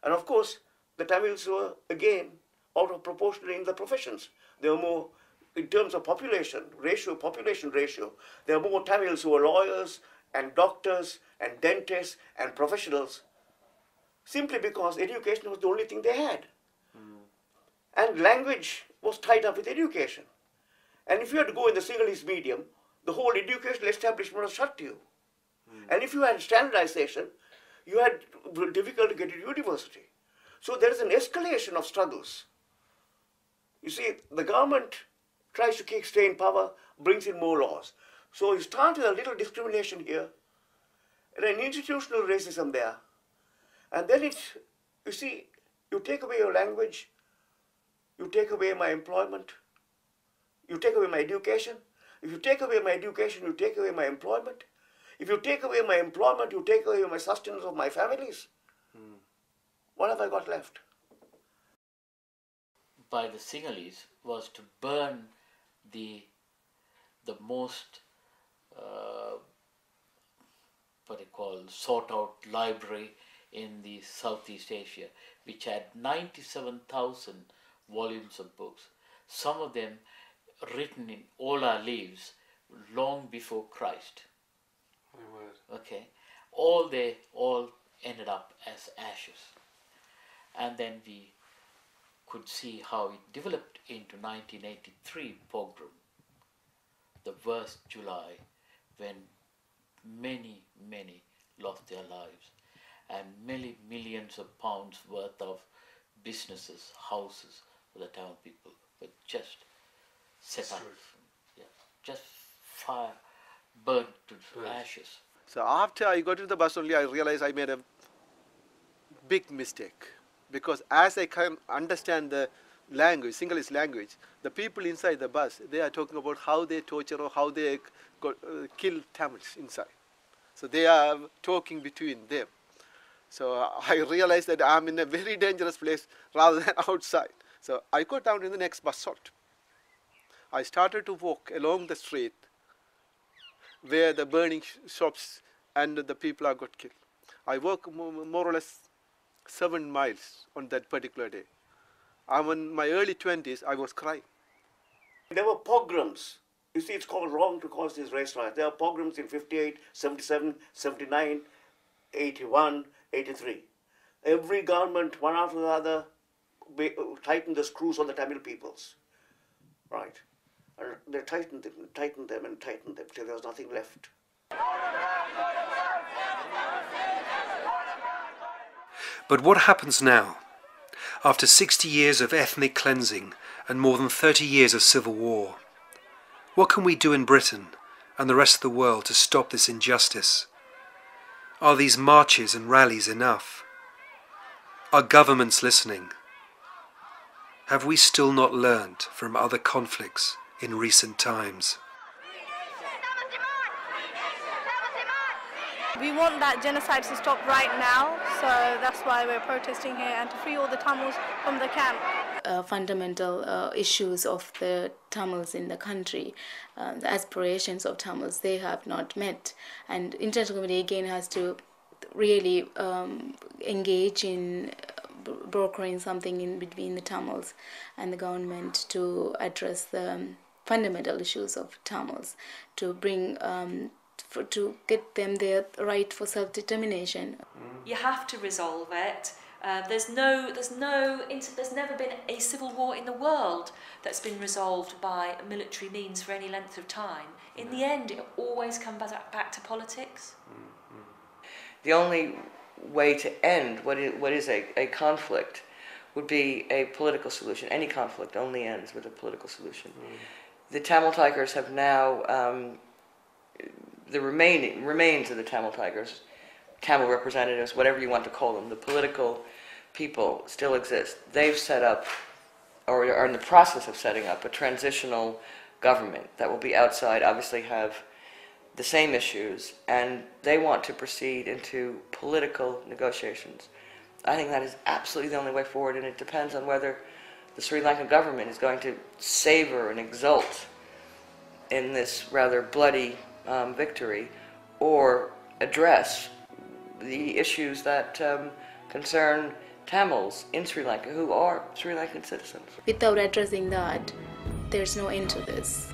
And of course, the Tamils were again out of proportion in the professions. There were more, in terms of population ratio, there are more Tamils who are lawyers and doctors and dentists and professionals, simply because education was the only thing they had. And language was tied up with education. And if you had to go in the Sinhalese medium, the whole educational establishment was shut to you. And if you had standardization, you had difficulty to get to university. So there is an escalation of struggles. You see, the government tries to stay in power, brings in more laws. So you start with a little discrimination here, and an institutional racism there. And then you see, you take away your language, you take away my employment, you take away my education. If you take away my education, you take away my employment. If you take away my employment, you take away my sustenance of my families. What have I got left? By the Sinhalese was to burn the most what they call sought out library in the Southeast Asia, which had 97,000 volumes of books, some of them written in all our lives long before Christ. Okay, they all ended up as ashes. And then we could see how it developed into 1983 pogrom, the worst July, when many lost their lives, and many millions of pounds worth of businesses, houses for the Tamil people were just set up, just fire, burnt to ashes. So after I got to the bus only, I realized I made a big mistake, because as I can understand the language, Sinhalese language, the people inside the bus, they are talking about how they torture or how they kill Tamils inside. So they are talking between them. So I realized that I'm in a very dangerous place rather than outside. So I got down in the next bus stop. I started to walk along the street where the burning shops and the people are got killed. I walked more or less 7 miles on that particular day. I'm in my early 20s, I was crying. There were pogroms. You see, it's called wrong to call these race riots. There were pogroms in 58, 77, 79, 81, 83. Every government, one after the other, tightened the screws on the Tamil peoples. Right. And they tightened them till there was nothing left. But what happens now? After 60 years of ethnic cleansing and more than 30 years of civil war, what can we do in Britain and the rest of the world to stop this injustice? Are these marches and rallies enough? Are governments listening? Have we still not learned from other conflicts in recent times? We want that genocide to stop right now, so that's why we're protesting here, and to free all the Tamils from the camp. Fundamental issues of the Tamils in the country, the aspirations of Tamils, they have not met, and international community again has to really engage in brokering something in between the Tamils and the government to address the fundamental issues of Tamils, to bring to get them their right for self-determination. You have to resolve it. There's never been a civil war in the world that's been resolved by military means for any length of time. In the end, it always comes back to politics. The only way to end what is a conflict would be a political solution. Any conflict only ends with a political solution. The Tamil Tigers have now the remains of the Tamil Tigers, Tamil representatives, whatever you want to call them, the political people still exist. They've set up, or are in the process of setting up, a transitional government that will be outside, obviously have the same issues, and they want to proceed into political negotiations. I think that is absolutely the only way forward, and it depends on whether the Sri Lankan government is going to savor and exult in this rather bloody victory, or address the issues that concern Tamils in Sri Lanka who are Sri Lankan citizens. Without addressing that, there's no end to this.